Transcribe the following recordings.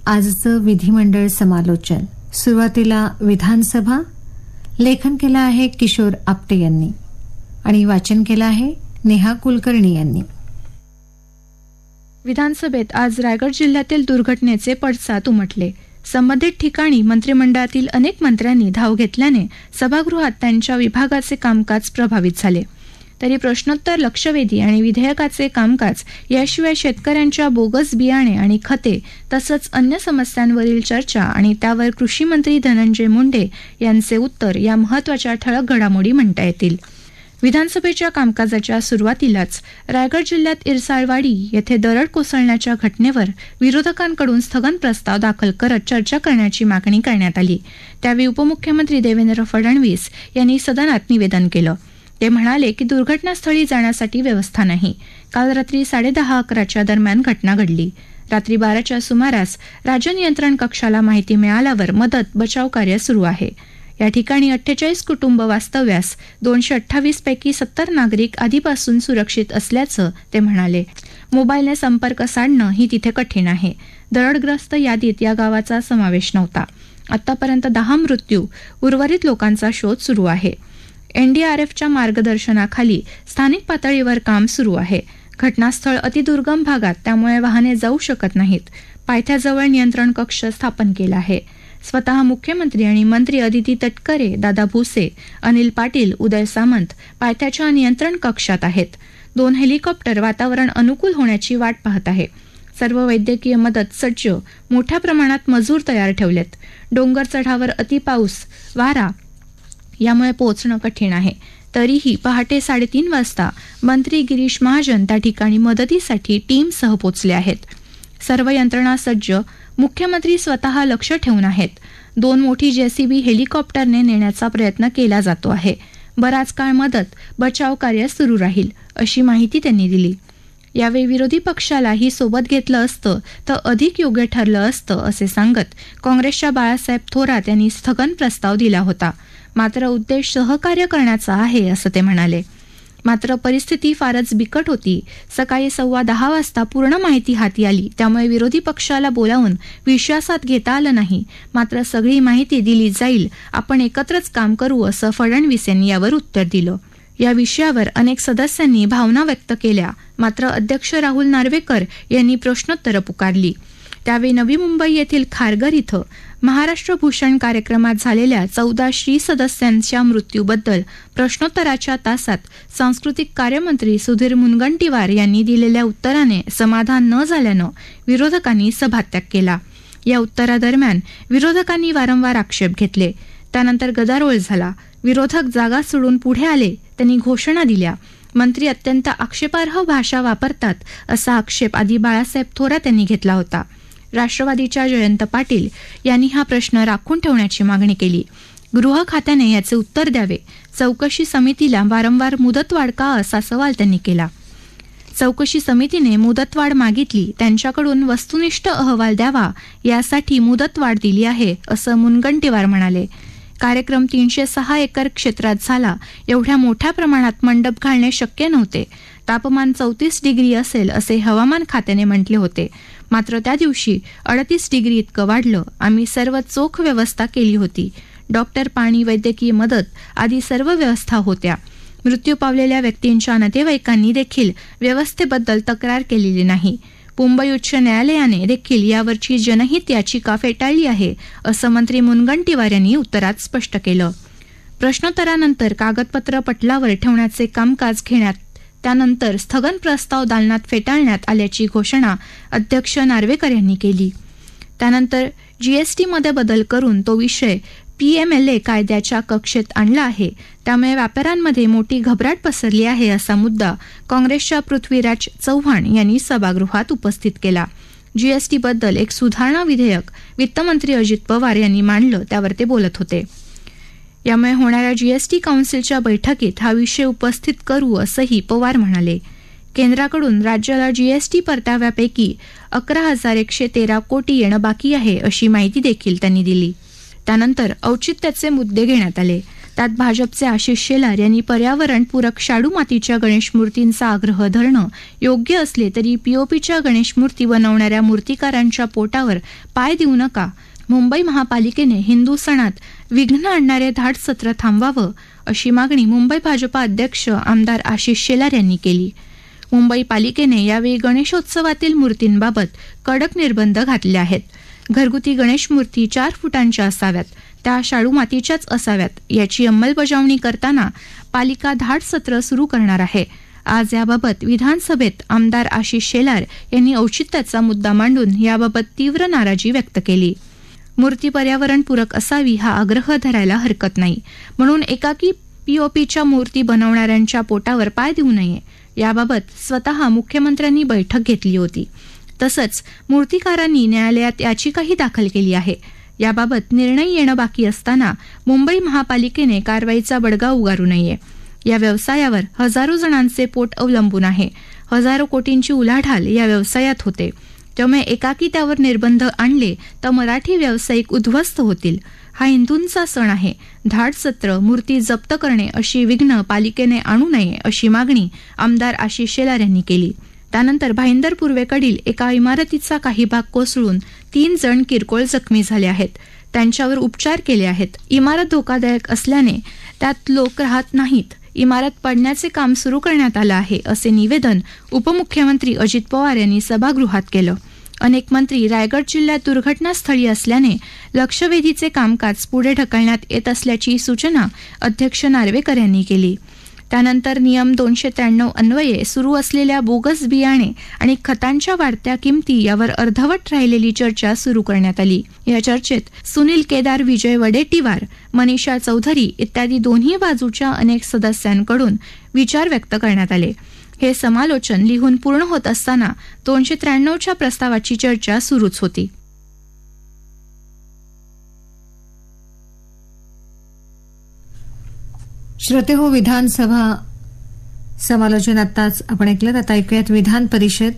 आजचं विधिमंडळ समालोचन. सुरुवातीला विधानसभा. लेखन केलं आहे किशोर आपटे यांनी आणि वाचन केलं आहे नेहा कुलकर्णी यांनी. विधानसभेत आज रायगड जिल्ह्यातील दुर्घटनेचे पडसाद उमटले. संबंधित ठिकाणी मंत्रिमंडळातील अनेक मंत्र्यांनी धाव घेतल्याने सभागृहात त्यांच्या विभागाचे कामकाज प्रभावित झाले. तरी प्रश्नोत्तर, लक्षवेधी आणि विधेयकाचे कामकाज याशिवाय शेतकऱ्यांच्या बोगस बियाणे आणि खते तसंच अन्य समस्यांवरील चर्चा आणि त्यावर कृषी मंत्री धनंजय मुंडे यांचे उत्तर या महत्त्वाच्या ठळक घडामोडी म्हणता येतील. विधानसभेच्या कामकाजाच्या सुरुवातीलाच रायगड जिल्ह्यात इरसाळवाडी येथे दरड कोसळण्याच्या घटनेवर विरोधकांकडून स्थगन प्रस्ताव दाखल करत चर्चा करण्याची मागणी करण्यात आली. त्यावेळी उपमुख्यमंत्री देवेंद्र फडणवीस यांनी सदनात निवेदन केलं. ते म्हणाले की दुर्घटनास्थळी जाण्यासाठी व्यवस्था नाही. काल रात्री 10:30-11च्या दरम्यान घटना घडली. रात्री 12च्या सुमारास राज्य नियंत्रण कक्षाला माहिती मिळाल्यावर मदत बचाव कार्य सुरू आहे. या ठिकाणी 48 कुटुंब वास्तव्यास 228 पैकी 70 नागरिक आधीपासून सुरक्षित असल्याचं ते म्हणाले. मोबाईलने संपर्क साधणं ही तिथे कठीण आहे. दरडग्रस्त यादीत या गावाचा समावेश नव्हता. आतापर्यंत 10 मृत्यू, उर्वरित लोकांचा शोध सुरू आहे. NDRFच्या मार्गदर्शनाखाली स्थानिक पातळीवर काम सुरू आहे. घटनास्थळ अतिदुर्गम भागात, त्यामुळे वाहने जाऊ शकत नाहीत. पायथ्याजवळ नियंत्रण कक्ष स्थापन केला आहे. स्वतः मुख्यमंत्री आणि मंत्री अदिती तटकरे, दादा भुसे, अनिल पाटील, उदय सामंत पायथ्याच्या नियंत्रण कक्षात आहेत. 2 हेलिकॉप्टर वातावरण अनुकूल होण्याची वाट पाहत आहे. सर्व वैद्यकीय मदत सज्ज, मोठ्या प्रमाणात मजूर तयार ठेवलेत. डोंगर चढावर अतिपाऊस, वारा यामुळे पोहोचणं कठीण आहे. तरीही पहाटे 3:30 वाजता मंत्री गिरीश महाजन त्या ठिकाणी मदतीसाठी टीमसह पोहोचले आहेत. सर्व यंत्रणा सज्ज, मुख्यमंत्री स्वतः लक्ष ठेवून आहेत. 2 मोठी JCB हेलिकॉप्टरने नेण्याचा प्रयत्न केला जातो आहे. बराच काळ मदत बचाव कार्य सुरू राहील अशी माहिती त्यांनी दिली. यावेळी विरोधी पक्षालाही सोबत घेतलं असतं तर अधिक योग्य ठरलं असतं असे सांगत काँग्रेसच्या बाळासाहेब थोरात यांनी स्थगन प्रस्ताव दिला होता. मात्र उद्देश सहकार्य करण्याचा आहे असं ते म्हणाले. मात्र परिस्थिती फारच बिकट होती. सकाळी 10:15 वाजता पूर्ण माहिती हाती आली. त्यामुळे विरोधी पक्षाला बोलावून विश्वासात घेता आलं नाही. मात्र सगळी माहिती दिली जाईल, आपण एकत्रच काम करू असं फडणवीस यांनी यावर उत्तर दिलं. या विषयावर अनेक सदस्यांनी भावना व्यक्त केल्या. मात्र अध्यक्ष राहुल नार्वेकर यांनी प्रश्नोत्तरं पुकारली. त्यावेळी नवी मुंबई येथील खारघर इथं महाराष्ट्र भूषण कार्यक्रमात झालेल्या 14 श्री सदस्यांच्या मृत्यूबद्दल प्रश्नोत्तराच्या तासात सांस्कृतिक कार्यमंत्री सुधीर मुनगंटीवार यांनी दिलेल्या उत्तराने समाधान न झाल्यानं विरोधकांनी सभात्याग केला. या उत्तरादरम्यान विरोधकांनी वारंवार आक्षेप घेतले. त्यानंतर गदारोळ झाला. विरोधक जागा सोडून पुढे आले. त्यांनी घोषणा दिल्या. मंत्री अत्यंत आक्षेपार्ह भाषा वापरतात असा आक्षेप आधी बाळासाहेब थोरात यांनी घेतला होता. राष्ट्रवादीच्या जयंत पाटील यांनी हा प्रश्न राखून ठेवण्याची मागणी केली. गृह खात्याने याचे उत्तर द्यावे. चौकशी समितीला वारंवार मुदतवाढ का असा सवाल त्यांनी केला. चौकशी समितीने मुदतवाढ मागितली. त्यांच्याकडून वस्तुनिष्ठ अहवाल द्यावा, यासाठी मुदतवाढ दिली आहे असं मुनगंटीवार म्हणाले. कार्यक्रम 306 एकर क्षेत्रात झाला. एवढ्या मोठ्या प्रमाणात मंडप घालणे शक्य नव्हते. तापमान 34 डिग्री असेल असे हवामान खात्याने म्हटले होते. मात्र त्या दिवशी 38 डिग्री इतकं वाढलं. आम्ही सर्व चोख व्यवस्था केली होती. डॉक्टर, पाणी, वैद्यकीय मदत आदी सर्व व्यवस्था होत्या. मृत्यू पावलेल्या व्यक्तींच्या नातेवाईकांनी देखील व्यवस्थेबद्दल तक्रार केलेली नाही. मुंबई उच्च न्यायालयाने देखील यावरची जनहित याचिका फेटाळली आहे असं मंत्री मुनगंटीवार यांनी उत्तरात स्पष्ट केलं. प्रश्नोत्तरानंतर कागदपत्र पटलावर ठेवण्याचे कामकाज घेण्यात, त्यानंतर स्थगन प्रस्ताव दालनात फेटाळण्यात आल्याची घोषणा अध्यक्ष नार्वेकर यांनी केली. त्यानंतर GST मध्ये बदल करून तो विषय PMLA कायद्याच्या कक्षेत आणला आहे. त्यामुळे व्यापाऱ्यांमध्ये मोठी घबराट पसरली आहे असा मुद्दा काँग्रेसच्या पृथ्वीराज चव्हाण यांनी सभागृहात उपस्थित केला. GST बद्दल एक सुधारणा विधेयक वित्तमंत्री अजित पवार यांनी मांडलं, त्यावर ते बोलत होते. यामुळे होणाऱ्या GST काउन्सिलच्या बैठकीत हा विषय उपस्थित करू असंही पवार म्हणाले. केंद्राकडून राज्याला GST परताव्यापैकी 11,113 कोटी येणं बाकी आहे अशी माहिती देखील त्यांनी दिली. त्यानंतर औचित्याचे मुद्दे घेण्यात आले. त्यात भाजपचे आशिष शेलार यांनी पर्यावरणपूरक शाडू मातीच्या गणेश मूर्तींचा आग्रह धरणं योग्य असले तरी पीओपीच्या गणेश मूर्ती बनवणाऱ्या मूर्तिकारांच्या पोटावर पाय देऊ नका, मुंबई महापालिकेने हिंदू सणात विघ्न आणणारे धाड सत्र थांबवावं अशी मागणी मुंबई भाजपा अध्यक्ष आमदार आशिष शेलार यांनी केली. मुंबई पालिकेने यावेळी गणेशोत्सवातील मूर्तींबाबत कडक निर्बंध घातले आहेत. घरगुती गणेश मूर्ती 4 फुटांच्या असाव्यात, त्या शाडू मातीच्याच असाव्यात याची अंमलबजावणी करताना पालिका धाड सत्र सुरू करणार आहे. आज याबाबत विधानसभेत आमदार आशिष शेलार यांनी औचित्याचा मुद्दा मांडून याबाबत तीव्र नाराजी व्यक्त केली. मूर्ती पर्यावरणपूरक असावी हा आग्रह धरायला हरकत नाही, म्हणून एकाकी पीओपीच्या मूर्ती बनवणाऱ्यांच्या पोटावर पाय देऊ नये याबाबत स्वतः मुख्यमंत्र्यांनी बैठक घेतली होती. तसंच मूर्तिकारांनी न्यायालयात याचिकाही दाखल केली आहे. याबाबत निर्णय येणं बाकी असताना मुंबई महापालिकेने कारवाईचा बडगा उगारू नये. या व्यवसायावर हजारो जणांचे पोट अवलंबून आहे. हजारो कोटींची उलाढाल या व्यवसायात होते. त्यामुळे एकाकी त्यावर निर्बंध आणले तर मराठी व्यावसायिक उद्ध्वस्त होतील. हा हिंदूंचा सण आहे. धाड सत्र, मूर्ती जप्त करणे अशी विघ्न पालिकेने आणू नये अशी मागणी आमदार आशिष शेलार यांनी केली. त्यानंतर भाईंदर पूर्वेकडील एका इमारतीचा काही भाग कोसळून 3 जण किरकोळ जखमी झाले आहेत. त्यांच्यावर उपचार केले आहेत. इमारत धोकादायक असल्याने त्यात लोक राहत नाहीत. इमारत पडण्याचे काम सुरू करण्यात आलं आहे असे निवेदन उपमुख्यमंत्री अजित पवार यांनी सभागृहात केलं. अनेक मंत्री रायगड जिल्ह्यात दुर्घटनास्थळी असल्याने लक्षवेधीचे कामकाज पुढे ढकलण्यात येत असल्याची सूचना अध्यक्ष नार्वेकर यांनी केली. त्यानंतर नियम 293 अन्वये सुरू असलेल्या बोगस बियाणे आणि खतांच्या वाढत्या किमती यावर अर्धवट राहिलेली चर्चा सुरू करण्यात आली. या चर्चेत सुनील केदार, विजय वडेट्टीवार, मनीषा चौधरी इत्यादी दोन्ही बाजूच्या अनेक सदस्यांकडून विचार व्यक्त करण्यात आले. हे समालोचन लिहून पूर्ण होत असताना 293च्या प्रस्तावाची चर्चा सुरूच होती. श्रोते हो, विधानसभा समालोचन आताच आपण ऐकलं. आता ऐकूयात विधान परिषद.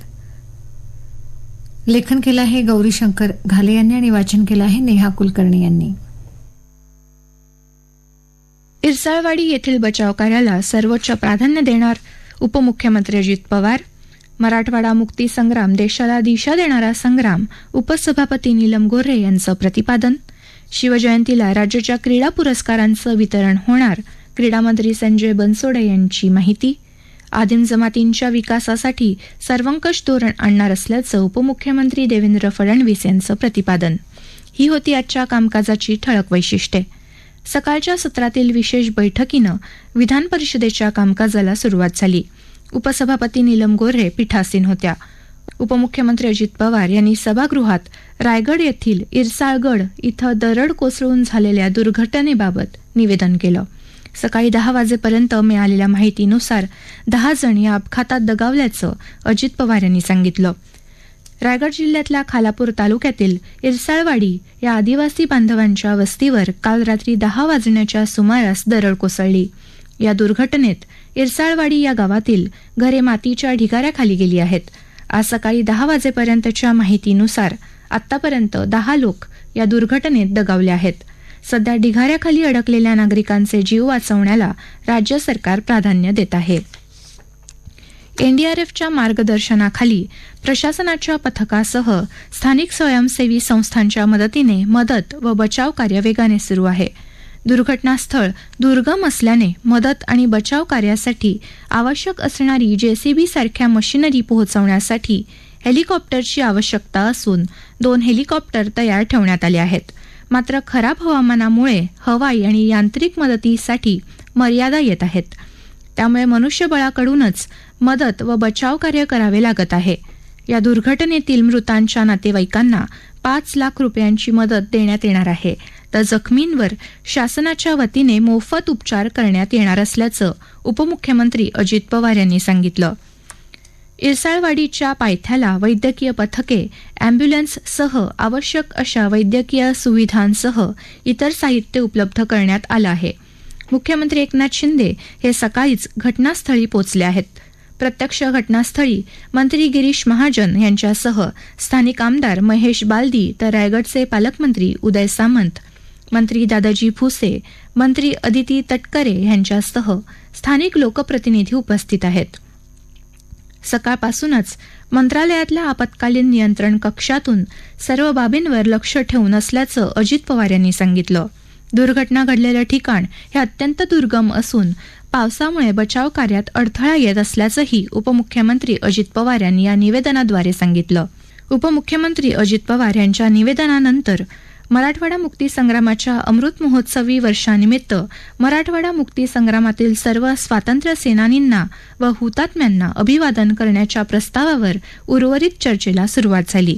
लेखन केलं आहे गौरीशंकर घाले यांनी आणि वाचन केलं आहे नेहा कुलकर्णी यांनी. इरसाळवाडी येथील बचाव कार्याला सर्वोच्च प्राधान्य देणार उपमुख्यमंत्री अजित पवार. मराठवाडा मुक्ती संग्राम देशाला दिशा देणारा संग्राम, उपसभापती नीलम गोऱ्हे यांचं प्रतिपादन. शिवजयंतीला राज्याच्या क्रीडा पुरस्कारांचं वितरण होणार, क्रीडामंत्री संजय बनसोडे यांची माहिती. आदिम जमातींच्या विकासासाठी सर्वंकष धोरण आणणार असल्याचं उपमुख्यमंत्री देवेंद्र फडणवीस यांचं प्रतिपादन. ही होती आजच्या कामकाजाची ठळक वैशिष्ट्ये. सकाळच्या सत्रातील विशेष बैठकीनं विधान परिषदेच्या कामकाजाला सुरुवात झाली. उपसभापती नीलम गोऱ्हे पीठासीन होत्या. उपमुख्यमंत्री अजित पवार यांनी सभागृहात रायगड येथील इरसाळगड इथं दरड कोसळून झालेल्या दुर्घटनेबाबत निवेदन केलं. सकाळी 10 वाजेपर्यंत मिळालेल्या माहितीनुसार 10 जण या अपघातात दगावल्याचं अजित पवार यांनी सांगितलं. रायगड जिल्ह्यातल्या खालापूर तालुक्यातील इरसाळवाडी या आदिवासी बांधवांच्या वस्तीवर काल रात्री 10 वाजण्याच्या सुमारास दरड कोसळली. या दुर्घटनेत इरसाळवाडी या गावातील घरे मातीच्या ढिगाऱ्याखाली गेली आहेत. आज सकाळी 10 वाजेपर्यंतच्या माहितीनुसार आतापर्यंत 10 लोक या दुर्घटनेत दगावले आहेत. सध्या ढिगाऱ्याखाली अडकलेल्या नागरिकांचे जीव वाचवण्याला राज्य सरकार प्राधान्य देत आहे. एनडीआरएफच्या मार्गदर्शनाखाली प्रशासनाच्या पथकासह स्थानिक स्वयंसेवी संस्थांच्या मदतीने मदत व बचाव कार्य वेगाने सुरू आहे. दुर्घटनास्थळ दुर्गम असल्याने मदत आणि बचाव कार्यासाठी आवश्यक असणारी जेसीबी सारख्या मशिनरी पोहोचवण्यासाठी हेलिकॉप्टरची आवश्यकता असून 2 हेलिकॉप्टर तयार ठेवण्यात आले आहेत. मात्र खराब हवामानामुळे हवाई आणि यांत्रिक मदतीसाठी मर्यादा येत आहेत. त्यामुळे मनुष्यबळाकडूनच मदत व बचाव कार्य करावे लागत आहे. या दुर्घटनेतील मृतांच्या नातेवाईकांना 5 लाख रुपयांची मदत देण्यात येणार आहे, तर जखमींवर शासनाच्या वतीने मोफत उपचार करण्यात येणार असल्याचं उपमुख्यमंत्री अजित पवार यांनी सांगितलं. इरसाळवाडीच्या पायथ्याला वैद्यकीय पथके, अँब्युलन्ससह आवश्यक अशा वैद्यकीय सुविधांसह इतर साहित्य उपलब्ध करण्यात आलं आहे. मुख्यमंत्री एकनाथ शिंदे हे सकाळीच घटनास्थळी पोहोचले आहेत. प्रत्यक्ष घटनास्थळी मंत्री गिरीश महाजन यांच्यासह स्थानिक आमदार महेश बालदी तर रायगडचे पालकमंत्री उदय सामंत, मंत्री दादाजी भुसे, मंत्री अदिती तटकरे यांच्यासह स्थानिक लोकप्रतिनिधी उपस्थित आहेत. सकाळपासूनच मंत्रालयातल्या आपत्कालीन नियंत्रण कक्षातून सर्व बाबींवर लक्ष ठेवून असल्याचं अजित पवार यांनी सांगितलं. दुर्घटना घडलेलं ठिकाण हे अत्यंत दुर्गम असून पावसामुळे बचाव कार्यात अडथळा येत असल्याचंही उपमुख्यमंत्री अजित पवार यांनी या निवेदनाद्वारे सांगितलं. उपमुख्यमंत्री अजित पवार यांच्या निवेदनानंतर मराठवाडा मुक्ती संग्रामाच्या अमृत महोत्सवी वर्षानिमित्त मराठवाडा मुक्ती संग्रामातील सर्व स्वातंत्र्य सेनानींना व हुतात्म्यांना अभिवादन करण्याच्या प्रस्तावावर उर्वरित चर्चेला सुरुवात झाली.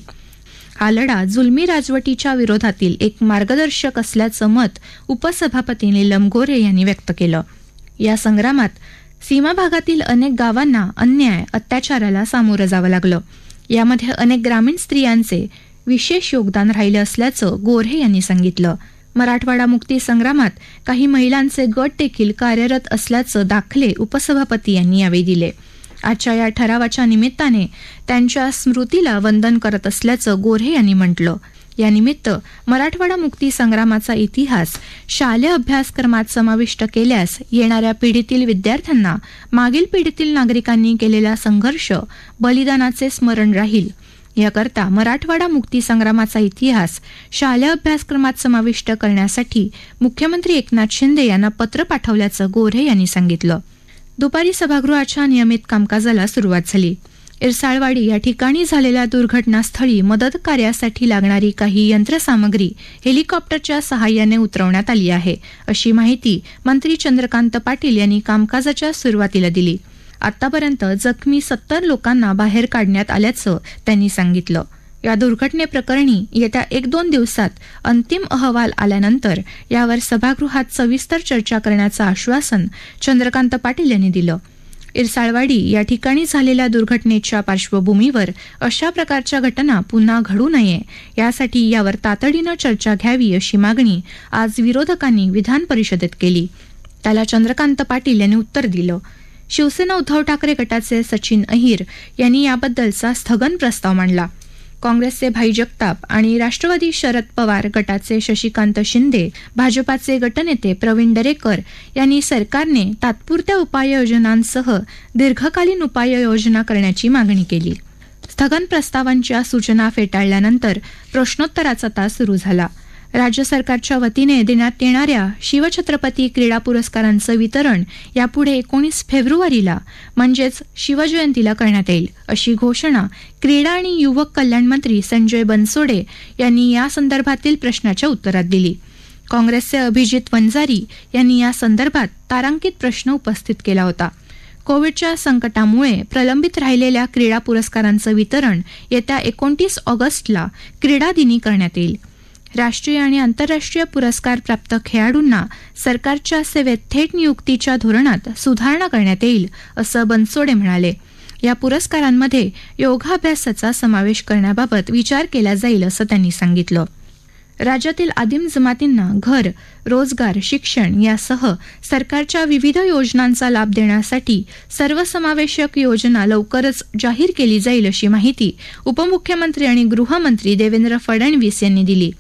हा लढा जुलमी राजवटीच्या विरोधातील एक मार्गदर्शक असल्याचं मत उपसभापती नीलम गोऱ्हे यांनी व्यक्त केलं. या संग्रामात सीमा भागातील अनेक गावांना अन्याय अत्याचाराला सामोरं जावं लागलं. यामध्ये अनेक ग्रामीण स्त्रियांचे विशेष योगदान राहिलं असल्याचं गोऱ्हे यांनी सांगितलं. मराठवाडा मुक्ती संग्रामात काही महिलांचे गट देखील कार्यरत असल्याचं दाखले उपसभापती यांनी यावेळी दिले. आजच्या या ठरावाच्या निमित्ताने त्यांच्या स्मृतीला वंदन करत असल्याचं गोऱ्हे यांनी म्हटलं. यानिमित्त मराठवाडा मुक्ती संग्रामाचा इतिहास शालेय अभ्यासक्रमात समाविष्ट केल्यास येणाऱ्या पिढीतील विद्यार्थ्यांना मागील पिढीतील नागरिकांनी केलेला संघर्ष, बलिदानाचे स्मरण राहील. याकरता मराठवाडा मुक्ती संग्रामाचा इतिहास शालेय अभ्यासक्रमात समाविष्ट करण्यासाठी मुख्यमंत्री एकनाथ शिंदे यांना पत्र पाठवल्याचं गोऱ्हे यांनी सांगितलं. दुपारी सभागृहाच्या नियमित कामकाजाला सुरुवात झाली. इरसाळवाडी या ठिकाणी झालेल्या दुर्घटनास्थळी मदत कार्यासाठी लागणारी काही यंत्रसामग्री हेलिकॉप्टरच्या सहाय्याने उतरवण्यात आली आहे, अशी माहिती मंत्री चंद्रकांत पाटील यांनी कामकाजाच्या सुरुवातीला दिली. आतापर्यंत जखमी 70 लोकांना बाहेर काढण्यात आल्याचं त्यांनी सांगितलं. या दुर्घटनेप्रकरणी येत्या 1-2 दिवसात अंतिम अहवाल आल्यानंतर यावर सभागृहात सविस्तर चर्चा करण्याचं आश्वासन चंद्रकांत पाटील यांनी दिलं. इरसाळवाडी या ठिकाणी झालेल्या दुर्घटनेच्या पार्श्वभूमीवर अशा प्रकारच्या घटना पुन्हा घडू नये यासाठी यावर तातडीनं चर्चा घ्यावी अशी मागणी आज विरोधकांनी विधान परिषदेत केली. त्याला चंद्रकांत पाटील यांनी उत्तर दिलं. शिवसेना उद्धव ठाकरे गटाचे सचिन अहिर यांनी याबद्दलचा स्थगन प्रस्ताव मांडला. काँग्रेसचे भाई जगताप आणि राष्ट्रवादी शरद पवार गटाचे शशिकांत शिंदे, भाजपाचे गटनेते प्रवीण दरेकर यांनी सरकारने तात्पुरत्या उपाययोजनांसह दीर्घकालीन उपाययोजना करण्याची मागणी केली. स्थगन प्रस्तावांच्या सूचना फेटाळल्यानंतर प्रश्नोत्तराचा तास सुरू झाला. राज्य सरकारच्या वतीने देण्यात येणाऱ्या शिवछत्रपती क्रीडा पुरस्कारांचं वितरण यापुढे 19 फेब्रुवारीला म्हणजेच शिवजयंतीला करण्यात येईल, अशी घोषणा क्रीडा आणि युवक कल्याण मंत्री संजय बनसोडे यांनी या संदर्भातील प्रश्नाच्या उत्तरात दिली. काँग्रेसचे अभिजित वंजारी यांनी या संदर्भात तारांकित प्रश्न उपस्थित केला होता. कोविडच्या संकटामुळे प्रलंबित राहिलेल्या क्रीडा पुरस्कारांचं वितरण येत्या 29 ऑगस्टला क्रीडा दिनी करण्यात येईल. राष्ट्रीय आणि आंतरराष्ट्रीय पुरस्कार प्राप्त खेळाडूंना सरकारच्या सेवेत थेट नियुक्तीच्या धोरणात सुधारणा करण्यात येईल, असं बनसोडे म्हणाले. या पुरस्कारांमध्ये योगाभ्यासाचा समावेश करण्याबाबत विचार केला जाईल, असं त्यांनी सांगितलं. राज्यातील आदिम जमातींना घर, रोजगार, शिक्षण यासह सरकारच्या विविध योजनांचा लाभ देण्यासाठी सर्वसमावेशक योजना लवकरच जाहीर केली जाईल, अशी माहिती उपमुख्यमंत्री आणि गृहमंत्री देवेंद्र फडणवीस यांनी दिली.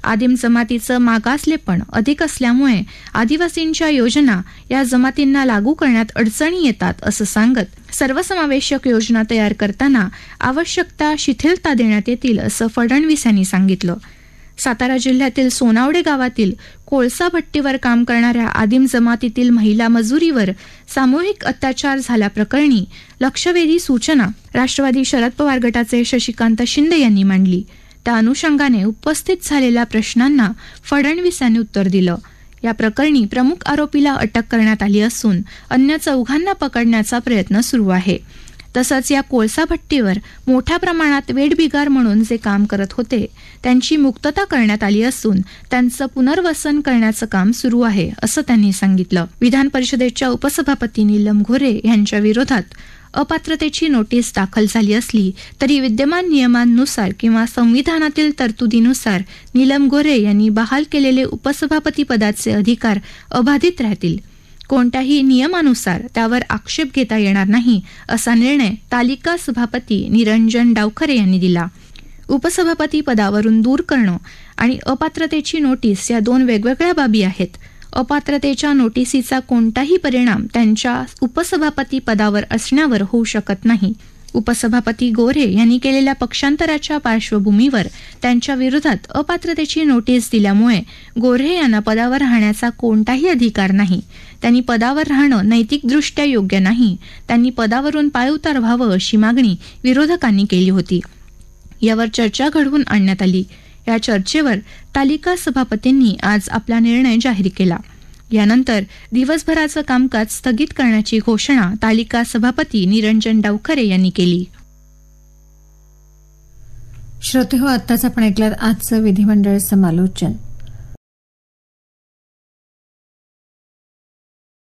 आदिम जमातीचं मागासलेपण अधिक असल्यामुळे आदिवासींच्या योजना या जमातींना लागू करण्यात अडचणी येतात, असं सांगत सर्वसमावेशक योजना तयार करताना आवश्यकता शिथिलता देण्यात येतील, असं फडणवीस यांनी सांगितलं. सातारा जिल्ह्यातील सोनावडे गावातील कोळसा भट्टीवर काम करणाऱ्या आदिम जमातीतील महिला मजुरीवर सामूहिक अत्याचार झाल्याप्रकरणी लक्षवेधी सूचना राष्ट्रवादी शरद पवार गटाचे शशिकांत शिंदे यांनी मांडली. त्या अनुषंगाने उपस्थित झालेल्या प्रश्नांना फडणवीस यांनी उत्तर दिलं. या प्रकरणी प्रमुख आरोपीला अटक करण्यात आली असून अन्य 4 पकडण्याचा प्रयत्न सुरू आहे. तसंच या कोळसा भट्टीवर मोठ्या प्रमाणात वेठबिगार म्हणून जे काम करत होते त्यांची मुक्तता करण्यात आली असून त्यांचं पुनर्वसन करण्याचं काम सुरू आहे, असं त्यांनी सांगितलं. विधान परिषदेच्या उपसभापती नीलम गोऱ्हे यांच्या विरोधात अपात्रतेची नोटीस दाखल झाली असली तरी विद्यमान नियमांनुसार किंवा संविधानातील तरतुदीनुसार नीलम गोऱ्हे यांनी बहाल केलेले उपसभापती पदाचे अधिकार अबाधित राहतील. कोणत्याही नियमानुसार त्यावर आक्षेप घेता येणार नाही, असा निर्णय तालिका सभापती निरंजन डावखरे यांनी दिला. उपसभापती पदावरून दूर करणं आणि अपात्रतेची नोटीस या दोन वेगवेगळ्या बाबी आहेत. अपात्रतेच्या नोटिसीचा कोणताही परिणाम त्यांच्या उपसभापती पदावर असण्यावर होऊ शकत नाही. उपसभापती गोऱ्हे यांनी केलेल्या पक्षांतराच्या पार्श्वभूमीवर त्यांच्या विरोधात अपात्रतेची नोटीस दिल्यामुळे गोऱ्हे यांना पदावर राहण्याचा कोणताही अधिकार नाही. त्यांनी पदावर राहणं नैतिकदृष्ट्या योग्य नाही. त्यांनी पदावरून पायउतार व्हावं अशी मागणी विरोधकांनी केली होती. यावर चर्चा घडवून आणण्यात आली. या चर्चेवर तालिका सभापतींनी आज आपला निर्णय जाहीर केला. यानंतर दिवसभराचं कामकाज स्थगित करण्याची घोषणा तालिका सभापती निरंजन डावखरे यांनी केली. श्रोते हो, आत्ताच आपण ऐकलं आजचं विधिमंडळ समालोचन.